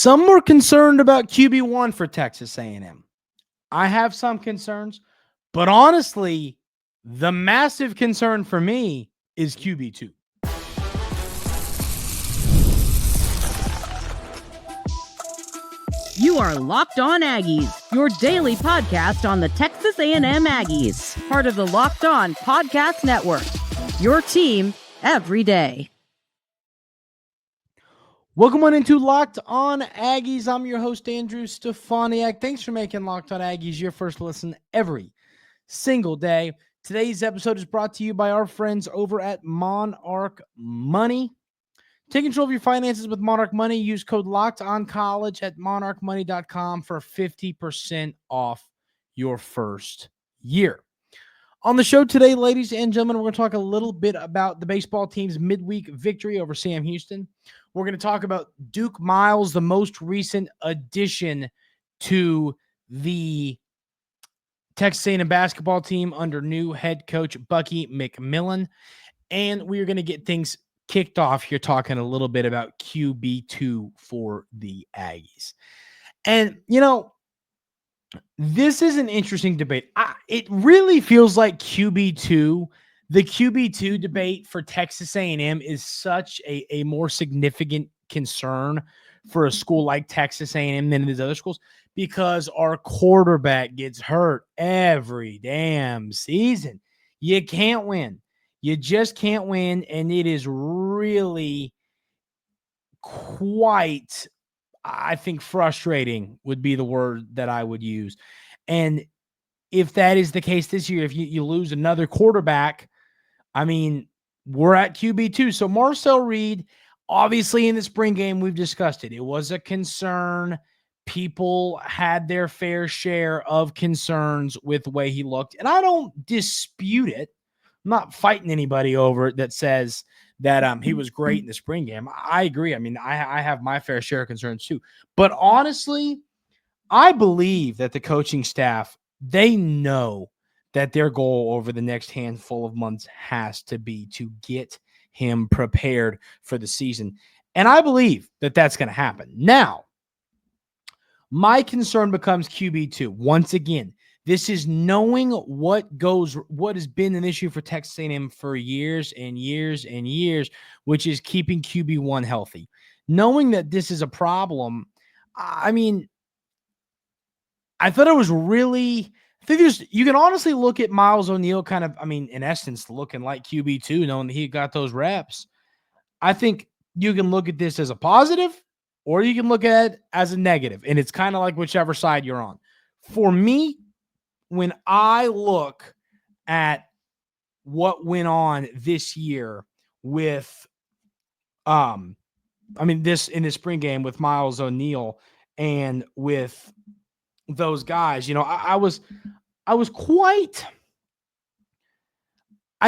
Some were concerned about QB1 for Texas A&M. I have some concerns, but honestly, the massive concern for me is QB2. You are Locked On Aggies, your daily podcast on the Texas A&M Aggies, part of the Locked On Podcast Network, your team every day. Welcome on into Locked On Aggies. I'm your host, Andrew Stefaniak. Thanks for making Locked On Aggies your first listen every single day. Today's episode is brought to you by our friends over at Monarch Money. Take control of your finances with Monarch Money. Use code LOCKEDONCollege at monarchmoney.com for 50% off your first year. On the show today, ladies and gentlemen, we're going to talk a little bit about the baseball team's midweek victory over Sam Houston. We're going to talk about Duke Miles, the most recent addition to the Texas A&M basketball team under new head coach Bucky McMillan. And we're going to get things kicked off here talking a little bit about QB2 for the Aggies. And, you know, this is an interesting debate. It really feels like QB2, the QB2 debate for Texas A&M is such a more significant concern for a school like Texas A&M than these other schools because our quarterback gets hurt every damn season. You can't win. You just can't win, and it is really quite, I think, frustrating would be the word that I would use. And if that is the case this year, if you lose another quarterback, I mean, we're at QB2. So Marcel Reed, obviously in the spring game, we've discussed it. It was a concern. People had their fair share of concerns with the way he looked, and I don't dispute it. I'm not fighting anybody over it that says that he was great in the spring game. I agree. I mean, I have my fair share of concerns too. But honestly, I believe that the coaching staff, they know that their goal over the next handful of months has to be to get him prepared for the season. And I believe that that's going to happen. Now, my concern becomes QB2. Once again, this is knowing what has been an issue for Texas A&M for years and years and years, which is keeping QB1 healthy. Knowing that this is a problem, I mean, I thought it was really – I think you can honestly look at Miles O'Neal kind of, I mean, in essence, looking like QB2, knowing that he got those reps. I think you can look at this as a positive or you can look at it as a negative, and it's kind of like whichever side you're on. For me, when I look at what went on this year with, in this spring game with Miles O'Neal and with those guys, you know, I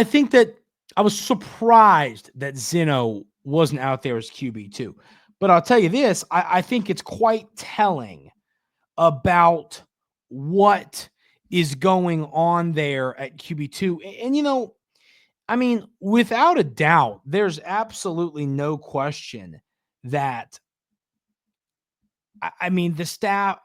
think that I was surprised that Zeno wasn't out there as QB2. But I'll tell you this, I think it's quite telling about what is going on there at QB2. And, you know, I mean, without a doubt, there's absolutely no question that, I mean, the staff,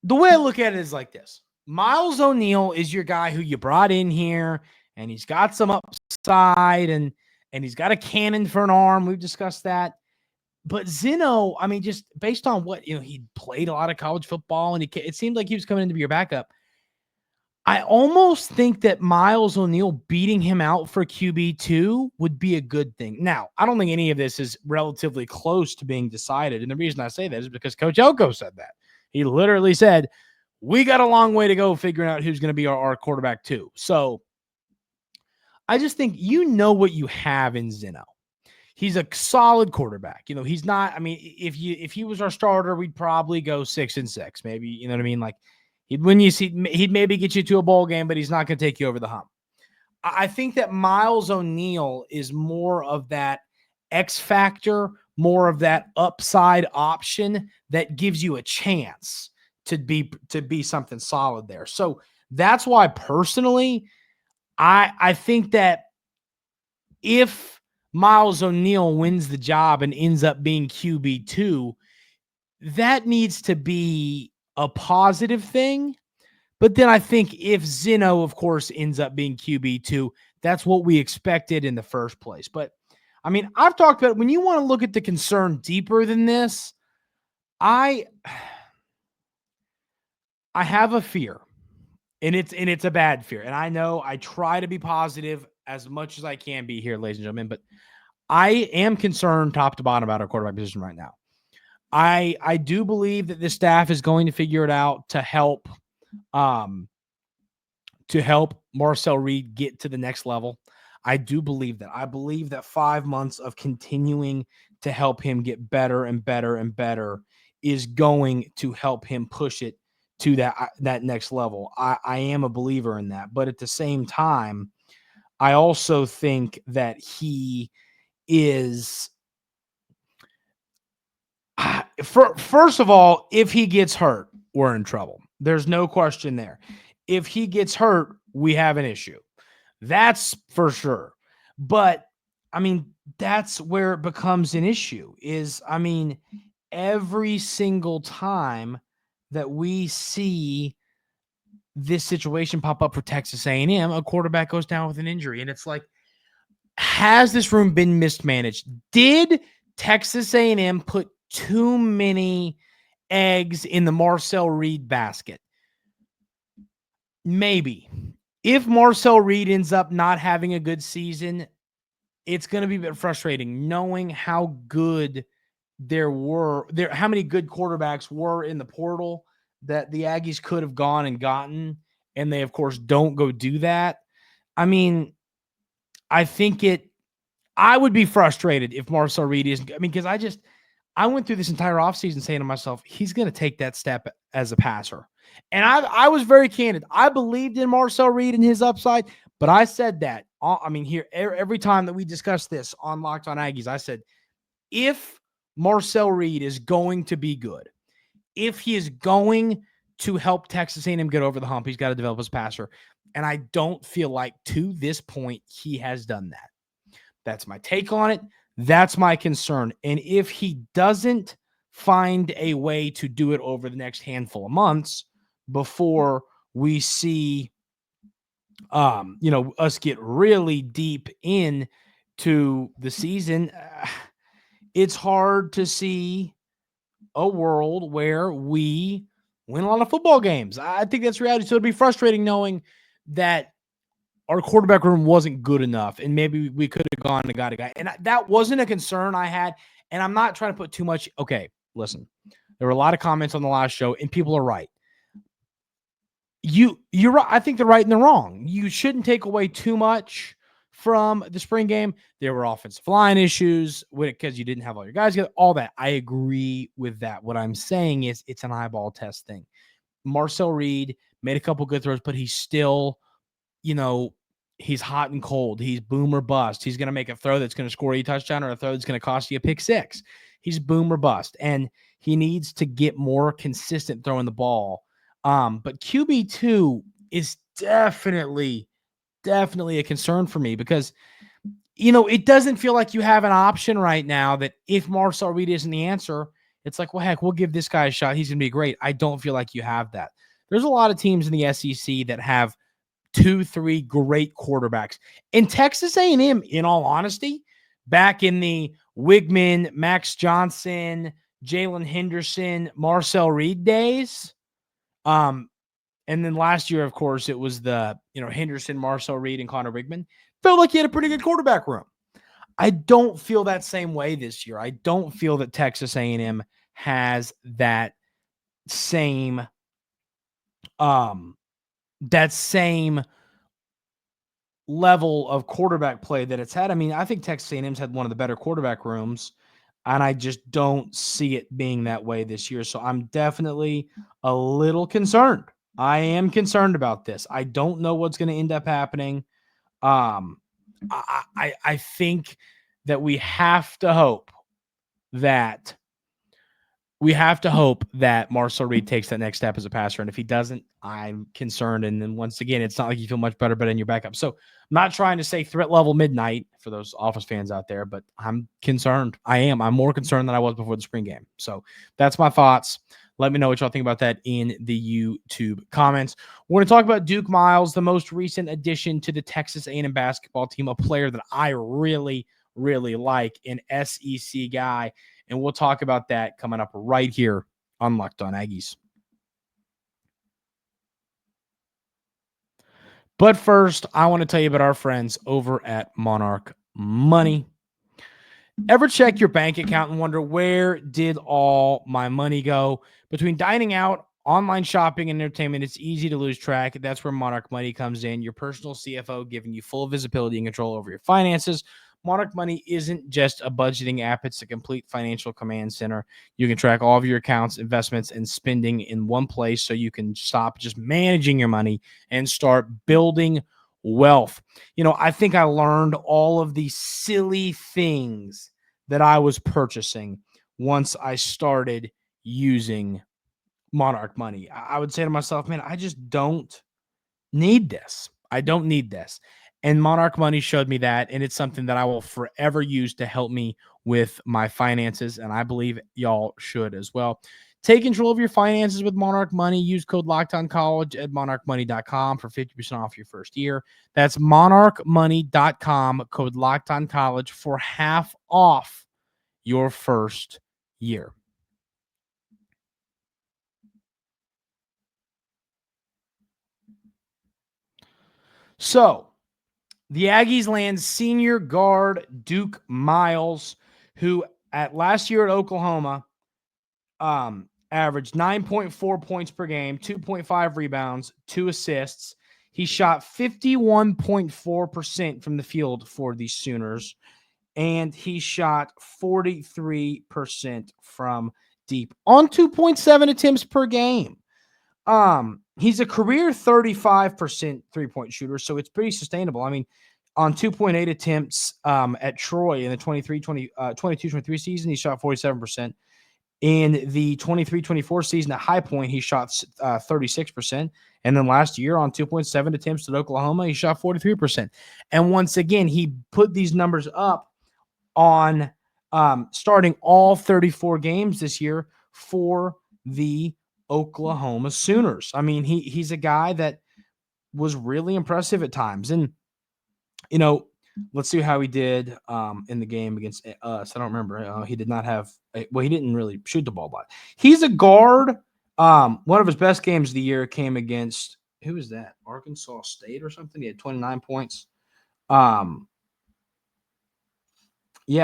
the way I look at it is like this. Miles O'Neal is your guy who you brought in here, and he's got some upside, and he's got a cannon for an arm. We've discussed that. But Zeno, I mean, just based on what, you know, he played a lot of college football, and it seemed like he was coming in to be your backup. I almost think that Miles O'Neal beating him out for QB2 would be a good thing. Now, I don't think any of this is relatively close to being decided. And the reason I say that is because Coach Elko said that. He literally said, we got a long way to go figuring out who's going to be our quarterback too. So I just think you know what you have in Zeno. He's a solid quarterback. You know, he's not, I mean, if he was our starter, we'd probably go 6-6, maybe, you know what I mean? Like, he'd maybe get you to a bowl game, but he's not going to take you over the hump. I think that Miles O'Neal is more of that X factor, more of that upside option that gives you a chance to be something solid there. So that's why personally, I think that if Miles O'Neal wins the job and ends up being QB2, that needs to be a positive thing. But then I think if Zeno, of course, ends up being QB2, that's what we expected in the first place. But I mean, I've talked about when you want to look at the concern deeper than this, I have a fear, and it's a bad fear. And I know I try to be positive as much as I can be here, ladies and gentlemen, but I am concerned top to bottom about our quarterback position right now. I do believe that this staff is going to figure it out to help Marcel Reed get to the next level. I do believe that. I believe that 5 months of continuing to help him get better and better and better is going to help him push it to that next level. I am a believer in that. But at the same time, I also think that he is first of all, if he gets hurt, we're in trouble. There's no question there. If he gets hurt, we have an issue. That's for sure. But I mean, that's where it becomes an issue is, I mean, every single time that we see this situation pop up for Texas A&M, a quarterback goes down with an injury. And it's like, has this room been mismanaged? Did Texas A&M put too many eggs in the Marcel Reed basket? Maybe. If Marcel Reed ends up not having a good season, it's going to be a bit frustrating knowing how good how many good quarterbacks were in the portal that the Aggies could have gone and gotten, and they, of course, don't go do that. I mean, I think I would be frustrated if Marcel Reed isn't. I mean, because I went through this entire offseason saying to myself, he's going to take that step as a passer. And I was very candid. I believed in Marcel Reed and his upside, but I said that. I mean, here, every time that we discussed this on Locked On Aggies, I said, if Marcel Reed is going to be good, if he is going to help Texas A&M get over the hump, he's got to develop as a passer. And I don't feel like to this point he has done that. That's my take on it. That's my concern. And if he doesn't find a way to do it over the next handful of months before we see, us get really deep into the season, it's hard to see a world where we win a lot of football games. I think that's reality. So it'd be frustrating knowing that our quarterback room wasn't good enough, and maybe we could have gone and got a guy. And that wasn't a concern I had, and I'm not trying to put too much. Okay, listen, there were a lot of comments on the last show, and people are right. You're right. I think they're right and they're wrong. You shouldn't take away too much from the spring game. There were offensive line issues because you didn't have all your guys together, all that. I agree with that. What I'm saying is it's an eyeball test thing. Marcel Reed made a couple good throws, but he's still, he's hot and cold. He's boom or bust. He's going to make a throw that's going to score you a touchdown or a throw that's going to cost you a pick six. He's boom or bust. And he needs to get more consistent throwing the ball. But QB2 is definitely a concern for me because, it doesn't feel like you have an option right now that if Marcel Reed isn't the answer, it's like, well, heck, we'll give this guy a shot. He's going to be great. I don't feel like you have that. There's a lot of teams in the SEC that have 2-3 great quarterbacks. In Texas A&M, in all honesty, back in the Wigman, Max Johnson, Jalen Henderson, Marcel Reed days, and then last year, of course, it was the Henderson, Marcel Reed, and Connor Wigman. Felt like he had a pretty good quarterback room. I don't feel that same way this year. I don't feel that Texas A&M has that same level of quarterback play that it's had. I mean, I think Texas A&M's had one of the better quarterback rooms, and I just don't see it being that way this year. So I'm definitely a little concerned. I am concerned about this. I don't know what's going to end up happening. I think that we have to hope that we have to hope that Marcel Reed takes that next step as a passer. And if he doesn't, I'm concerned. And then once again, it's not like you feel much better, but in your backup. So I'm not trying to say threat level midnight for those Office fans out there, but I'm concerned. I am. I'm more concerned than I was before the spring game. So that's my thoughts. Let me know what y'all think about that in the YouTube comments. We're going to talk about Duke Miles, the most recent addition to the Texas A&M basketball team, a player that I really, really like, an SEC guy. And we'll talk about that coming up right here on Locked On Aggies. But first, I want to tell you about our friends over at Monarch Money. Ever check your bank account and wonder, where did all my money go? Between dining out, online shopping, and entertainment, it's easy to lose track. That's where Monarch Money comes in, your personal CFO giving you full visibility and control over your finances. Monarch Money isn't just a budgeting app. It's a complete financial command center. You can track all of your accounts, investments, and spending in one place so you can stop just managing your money and start building wealth. You know, I think I learned all of these silly things that I was purchasing once I started using Monarch Money. I would say to myself, man, I just don't need this. I don't need this. And Monarch Money showed me that, and it's something that I will forever use to help me with my finances, and I believe y'all should as well. Take control of your finances with Monarch Money. Use code LOCKEDONCollege at monarchmoney.com for 50% off your first year. That's monarchmoney.com, code LOCKEDONCollege for half off your first year. So, the Aggies land senior guard Duke Miles, who at last year at Oklahoma averaged 9.4 points per game, 2.5 rebounds, 2 assists. He shot 51.4% from the field for the Sooners, and he shot 43% from deep on 2.7 attempts per game. He's a career 35% three-point shooter, so it's pretty sustainable. I mean, on 2.8 attempts at Troy in the 22-23 season, he shot 47%. In the 23-24 season at High Point, he shot 36%. And then last year on 2.7 attempts at Oklahoma, he shot 43%. And once again, he put these numbers up on starting all 34 games this year for the Oklahoma Sooners. I mean, he's a guy that was really impressive at times. And, you know, let's see how he did in the game against us. I don't remember. He did not have he didn't really shoot the ball a lot. He's a guard. One of his best games of the year came against, who was that? Arkansas State or something? He had 29 points. Yeah,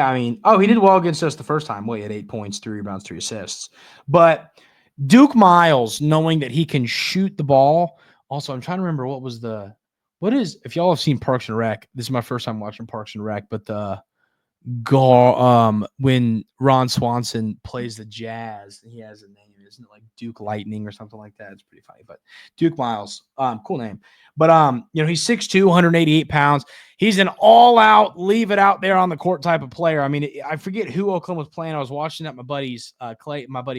I mean, he did well against us the first time. Well, he had 8 points, 3 rebounds, 3 assists. But Duke Miles, knowing that he can shoot the ball. Also, I'm trying to remember if y'all have seen Parks and Rec, this is my first time watching Parks and Rec, but when Ron Swanson plays the Jazz, he has a name, isn't it like Duke Lightning or something like that? It's pretty funny, but Duke Miles, cool name. But he's 6'2", 188 pounds. He's an all-out, leave it out there on the court type of player. I mean, I forget who Oklahoma was playing. I was watching at my buddy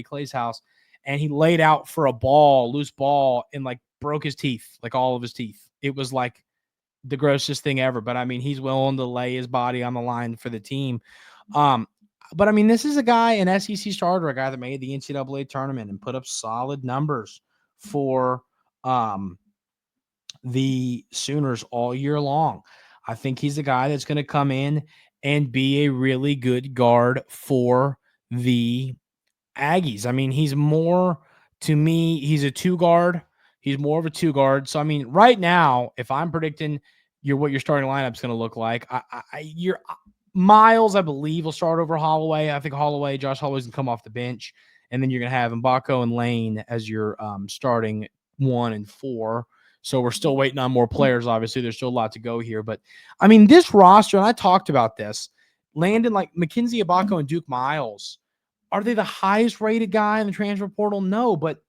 Clay's house, and he laid out for a loose ball, and like broke his teeth, like all of his teeth. It was like the grossest thing ever. But I mean, he's willing to lay his body on the line for the team. But I mean, this is a guy, an SEC starter, a guy that made the NCAA tournament and put up solid numbers for the Sooners all year long. I think he's a guy that's going to come in and be a really good guard for the Aggies. I mean, he's more, to me, he's a 2 guard. He's more of a 2 guard. So, I mean, right now, if I'm predicting what your starting lineup is going to look like, your Miles, I believe, will start over Holloway. I think Josh Holloway's going to come off the bench. And then you're going to have Mbako and Lane as your starting 1 and 4. So we're still waiting on more players. Obviously, there's still a lot to go here. But, I mean, this roster, and I talked about this, Landon, like Mackenzie Mbako and Duke Miles, are they the highest rated guy in the transfer portal? No, but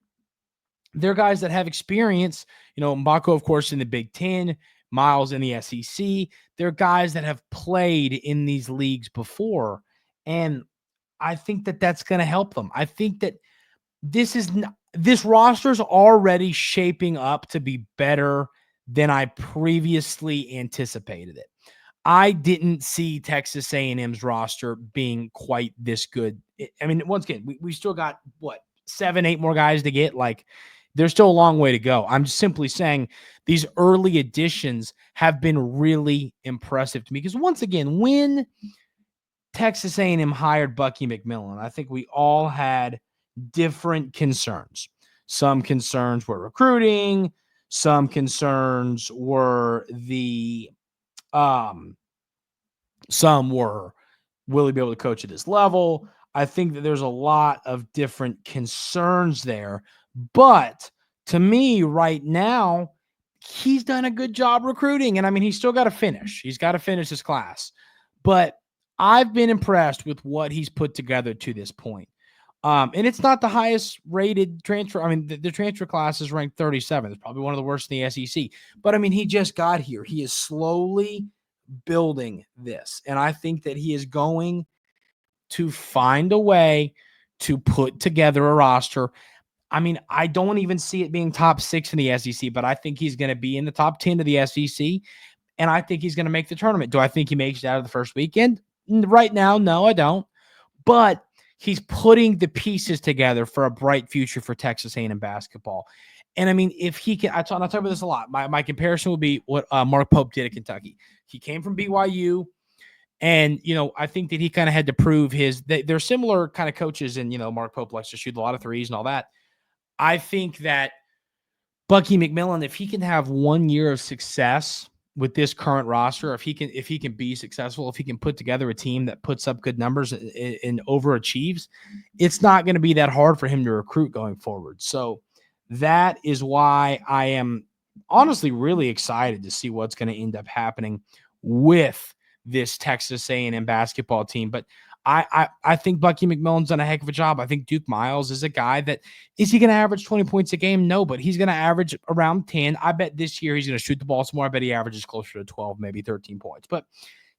they're guys that have experience. You know, Mbako, of course, in the Big Ten, Miles in the SEC. They're guys that have played in these leagues before. And I think that that's going to help them. I think that this roster is already shaping up to be better than I previously anticipated it. I didn't see Texas A&M's roster being quite this good. I mean, once again, we still got, 7, 8 more guys to get. Like, there's still a long way to go. I'm simply saying these early additions have been really impressive to me because, once again, when Texas A&M hired Bucky McMillan, I think we all had different concerns. Some concerns were recruiting. Some concerns were some were, will he be able to coach at this level? I think that there's a lot of different concerns there. But to me, right now, he's done a good job recruiting. And I mean, he's still got to finish. He's got to finish his class. But I've been impressed with what he's put together to this point. And it's not the highest rated transfer. I mean, the transfer class is ranked 37th. It's probably one of the worst in the SEC. But I mean, he just got here. He is slowly building this. And I think that he is going to find a way to put together a roster. I mean, I don't even see it being top 6 in the SEC, but I think he's going to be in the top 10 of the SEC. And I think he's going to make the tournament. Do I think he makes it out of the first weekend? Right now, no, I don't. But he's putting the pieces together for a bright future for Texas A&M basketball. And I mean, if he can, I talk about this a lot. My comparison would be what Mark Pope did at Kentucky. He came from BYU, and I think that he kind of had to prove they're similar kind of coaches, and Mark Pope likes to shoot a lot of threes and all that. I think that Bucky McMillan, if he can have 1 year of success with this current roster, if he can be successful, if he can put together a team that puts up good numbers and overachieves, it's not going to be that hard for him to recruit going forward. So that is why I am honestly really excited to see what's going to end up happening with this Texas A&M basketball team. But I think Bucky McMillan's done a heck of a job. I think Duke Miles is a guy that, is he going to average 20 points a game? No, but he's going to average around 10. I bet this year he's going to shoot the ball some more. I bet he averages closer to 12, maybe 13 points. But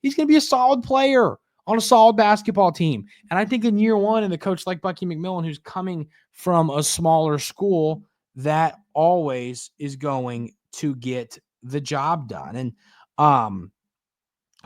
he's going to be a solid player on a solid basketball team. And I think in year one, and the coach like Bucky McMillan, who's coming from a smaller school, that always is going to get the job done. And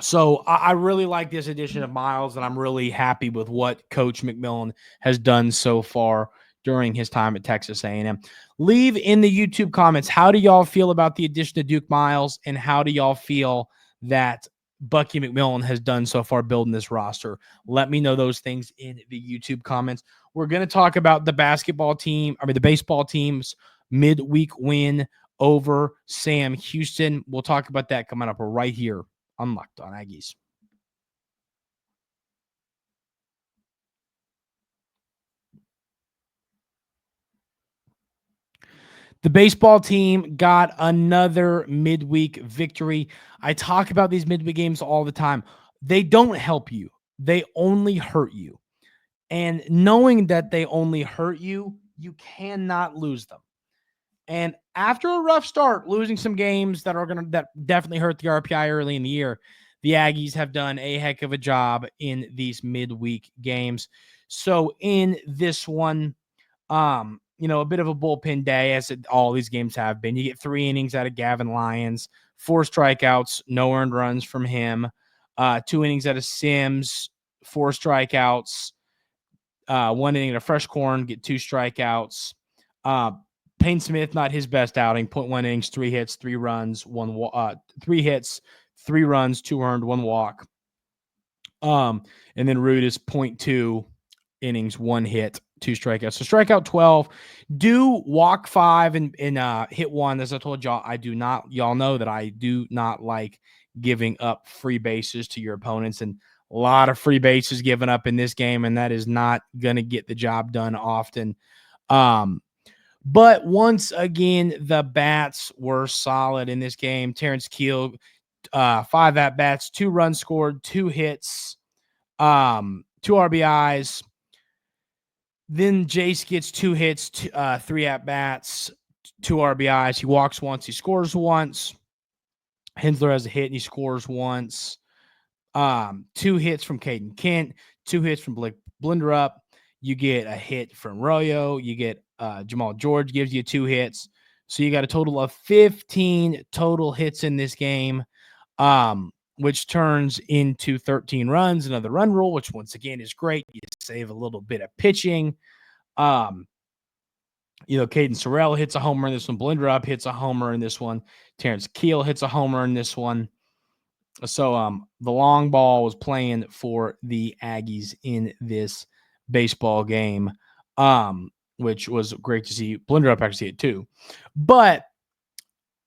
so I really like this addition of Miles, and I'm really happy with what Coach McMillan has done so far during his time at Texas A&M. Leave in the YouTube comments, how do y'all feel about the addition of Duke Miles, and how do y'all feel that Bucky McMillan has done so far building this roster? Let me know those things in the YouTube comments. We're going to talk about the baseball team's midweek win over Sam Houston. We'll talk about that coming up right here on Locked On Aggies. The baseball team got another midweek victory. I talk about these midweek games all the time. They don't help you. They only hurt you. And knowing that they only hurt you, you cannot lose them. And after a rough start, losing some games that definitely hurt the RPI early in the year, the Aggies have done a heck of a job in these midweek games. So in this one, a bit of a bullpen day, as all these games have been. You get 3 innings out of Gavin Lyons, 4 strikeouts, no earned runs from him, 2 innings out of Sims, 4 strikeouts, 1 inning of Fresh Corn, get 2 strikeouts. Payne Smith, not his best outing, 0.1 innings, 3 hits, 3 runs, 3 hits, 3 runs, 2 earned, 1 walk. And then Root is 0.2 innings, 1 hit, 2 strikeouts. So strikeout 12, do walk 5 and hit 1. As I told y'all, y'all know that I do not like giving up free bases to your opponents, and a lot of free bases given up in this game, and that is not going to get the job done often. But once again, the bats were solid in this game. Terrence Keel, 5 at-bats, 2 runs scored, 2 hits, 2 RBIs. Then Jace gets 2 hits, 3 at-bats, 2 RBIs. He walks once, he scores once. Hensler has a hit, and he scores once. 2 hits from Caden Kent, 2 hits from Blake Blinderup. You get a hit from Royo. You get Jamal George gives you 2 hits. So you got a total of 15 total hits in this game, which turns into 13 runs, another run rule, which once again is great. You save a little bit of pitching. Caden Sorrell hits a homer in this one. Blinderup hits a homer in this one. Terrence Keel hits a homer in this one. So the long ball was playing for the Aggies in this baseball game, which was great to see. Blinderup actually hit too. But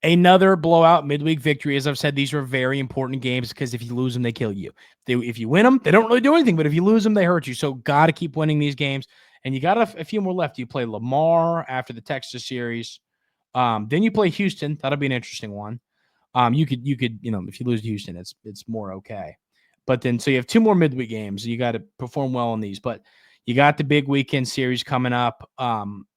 another blowout midweek victory. As I've said, these are very important games because if you lose them, they kill you. If you win them, they don't really do anything. But if you lose them, they hurt you. So got to keep winning these games. And you got a few more left. You play Lamar after the Texas series. Then you play Houston. That'll be an interesting one. You could, if you lose to Houston, it's more okay. But then, so you have 2 more midweek games. You got to perform well in these. But you got the big weekend series coming up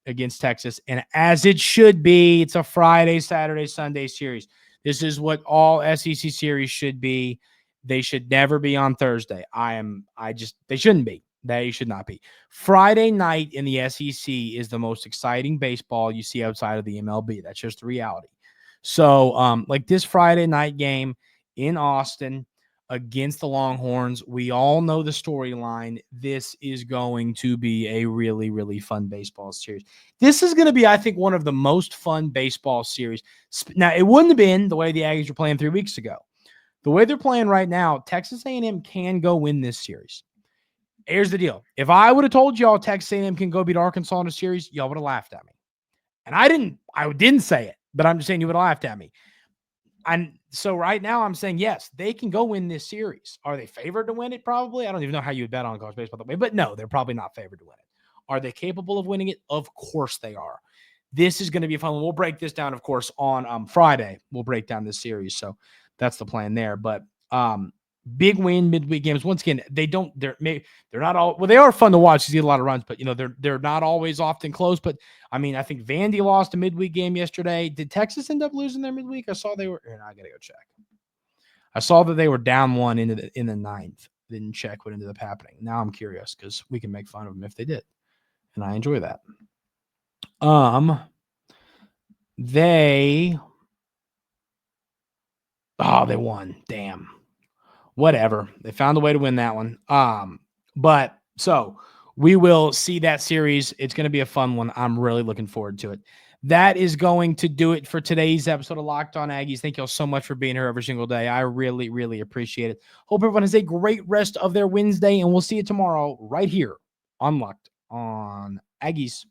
against Texas. And as it should be, it's a Friday, Saturday, Sunday series. This is what all SEC series should be. They should never be on Thursday. They shouldn't be. They should not be. Friday night in the SEC is the most exciting baseball you see outside of the MLB. That's just the reality. So, like this Friday night game in Austin against the Longhorns, we all know the storyline. This is going to be a really, really fun baseball series. This is going to be, I think, one of the most fun baseball series. Now, it wouldn't have been the way the Aggies were playing 3 weeks ago. The way they're playing right now, Texas A&M can go win this series. Here's the deal. If I would have told y'all Texas A&M can go beat Arkansas in a series, y'all would have laughed at me. And I didn't say it, but I'm just saying you would have laughed at me. And so right now I'm saying, yes, they can go win this series. Are they favored to win it? Probably. I don't even know how you would bet on college baseball that way, but no, they're probably not favored to win it. Are they capable of winning it? Of course they are. This is going to be fun. We'll break this down, of course, on Friday. We'll break down this series. So that's the plan there. But big win midweek games. Once again, they're not all, well, they are fun to watch. You see a lot of runs, but they're not always often close. But I mean, I think Vandy lost a midweek game yesterday. Did Texas end up losing their midweek? I saw they were, I got to go check. I saw that they were down 1 in the 9th. Didn't check what ended up happening. Now I'm curious because we can make fun of them if they did. And I enjoy that. They won. Damn. Whatever. They found a way to win that one. But so we will see that series. It's going to be a fun one. I'm really looking forward to it. That is going to do it for today's episode of Locked On Aggies. Thank you all so much for being here every single day. I really, really appreciate it. Hope everyone has a great rest of their Wednesday, and we'll see you tomorrow right here on Locked On Aggies.